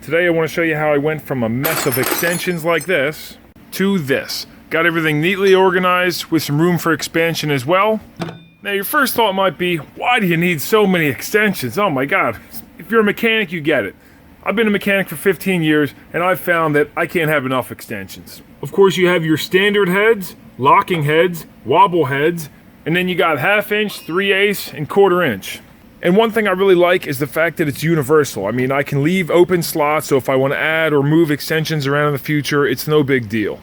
Today I want to show you how I went from a mess of extensions like this to this. Got everything neatly organized with some room for expansion as well. Now your first thought might be, why do you need so many extensions? Oh my god, if you're a mechanic you get it. I've been a mechanic for 15 years and I've found that I can't have enough extensions. Of course you have your standard heads, locking heads, wobble heads, and then you got 1/2 inch, 3/8, and 1/4 inch. And one thing I really like is the fact that it's universal. I mean, I can leave open slots, so if I want to add or move extensions around in the future, it's no big deal.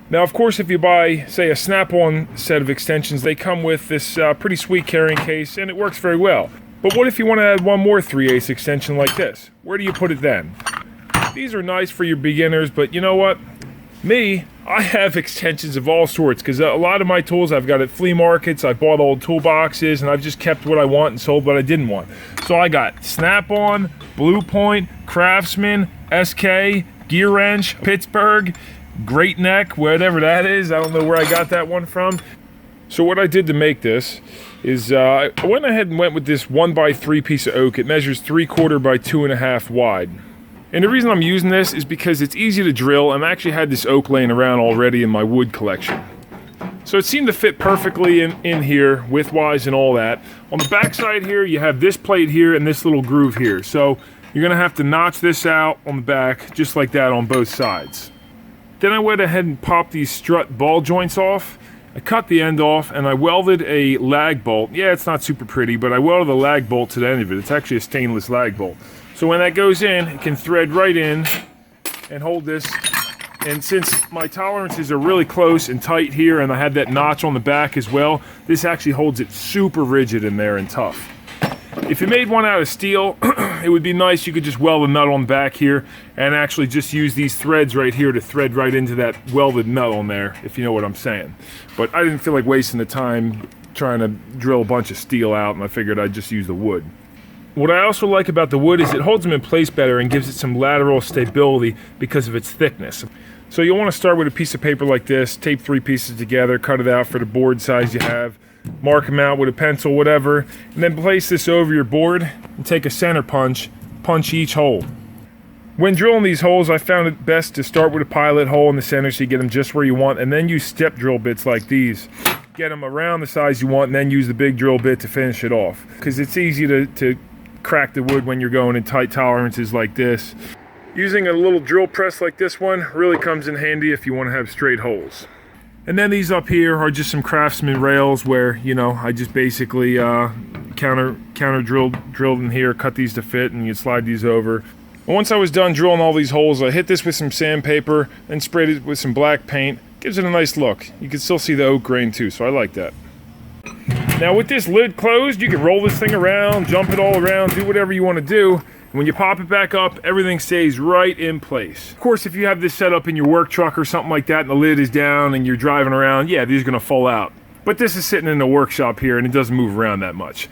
Now, of course, if you buy, say, a snap-on set of extensions, they come with this pretty sweet carrying case, and it works very well. But what if you want to add one more 3/8 extension like this? Where do you put it then? These are nice for your beginners, but you know what? Me, I have extensions of all sorts, because a lot of my tools I've got at flea markets, I bought old toolboxes, and I've just kept what I want and sold what I didn't want. So I got Snap-on, Blue Point, Craftsman, SK, Gear Wrench, Pittsburgh, Great Neck, whatever that is. I don't know where I got that one from. So what I did to make this is I went ahead and went with this 1x3 piece of oak. It measures 3/4 by 2.5 wide. And the reason I'm using this is because it's easy to drill, and I actually had this oak laying around already in my wood collection. So it seemed to fit perfectly in here, width-wise and all that. On the back side here, you have this plate here and this little groove here. So you're gonna have to notch this out on the back, just like that on both sides. Then I went ahead and popped these strut ball joints off. I cut the end off and I welded a lag bolt. Yeah, it's not super pretty, but I welded a lag bolt to the end of it. It's actually a stainless lag bolt. So when that goes in, it can thread right in and hold this. And since my tolerances are really close and tight here, and I had that notch on the back as well, this actually holds it super rigid in there and tough. If you made one out of steel, it would be nice. You could just weld a nut on the back here and actually just use these threads right here to thread right into that welded nut on there, if you know what I'm saying. But I didn't feel like wasting the time trying to drill a bunch of steel out, and I figured I'd just use the wood. What I also like about the wood is it holds them in place better and gives it some lateral stability because of its thickness. So you'll want to start with a piece of paper like this, tape 3 pieces together, cut it out for the board size you have, mark them out with a pencil, whatever, and then place this over your board and take a center punch each hole. When drilling these holes, I found it best to start with a pilot hole in the center so you get them just where you want, and then use step drill bits like these. Get them around the size you want, and then use the big drill bit to finish it off. Because it's easy to crack the wood when you're going in tight tolerances like this. Using a little drill press like this one really comes in handy if you want to have straight holes. And then these up here are just some Craftsman rails where, you know, I just basically counter drilled in here, cut these to fit, and you slide these over. And once I was done drilling all these holes, I hit this with some sandpaper and sprayed it with some black paint. Gives it a nice look. You can still see the oak grain too, so I like that. Now with this lid closed, you can roll this thing around, jump it all around, do whatever you want to do. And when you pop it back up, everything stays right in place. Of course, if you have this set up in your work truck or something like that and the lid is down and you're driving around, yeah, these are going to fall out. But this is sitting in the workshop here and it doesn't move around that much.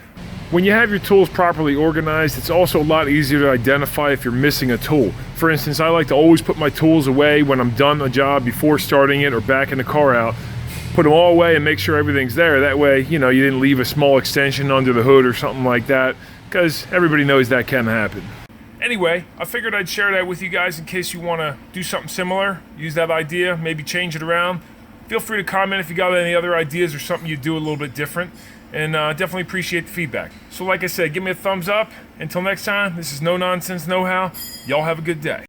When you have your tools properly organized, it's also a lot easier to identify if you're missing a tool. For instance, I like to always put my tools away when I'm done a job before starting it or backing the car out. Put them all away and make sure everything's there. That way, you know, you didn't leave a small extension under the hood or something like that, because everybody knows that can happen. Anyway, I figured I'd share that with you guys in case you want to do something similar, use that idea, maybe change it around. Feel free to comment if you got any other ideas or something you do a little bit different, and definitely appreciate the feedback. So like I said, give me a thumbs up. Until next time, this is No Nonsense Know How. Y'all have a good day.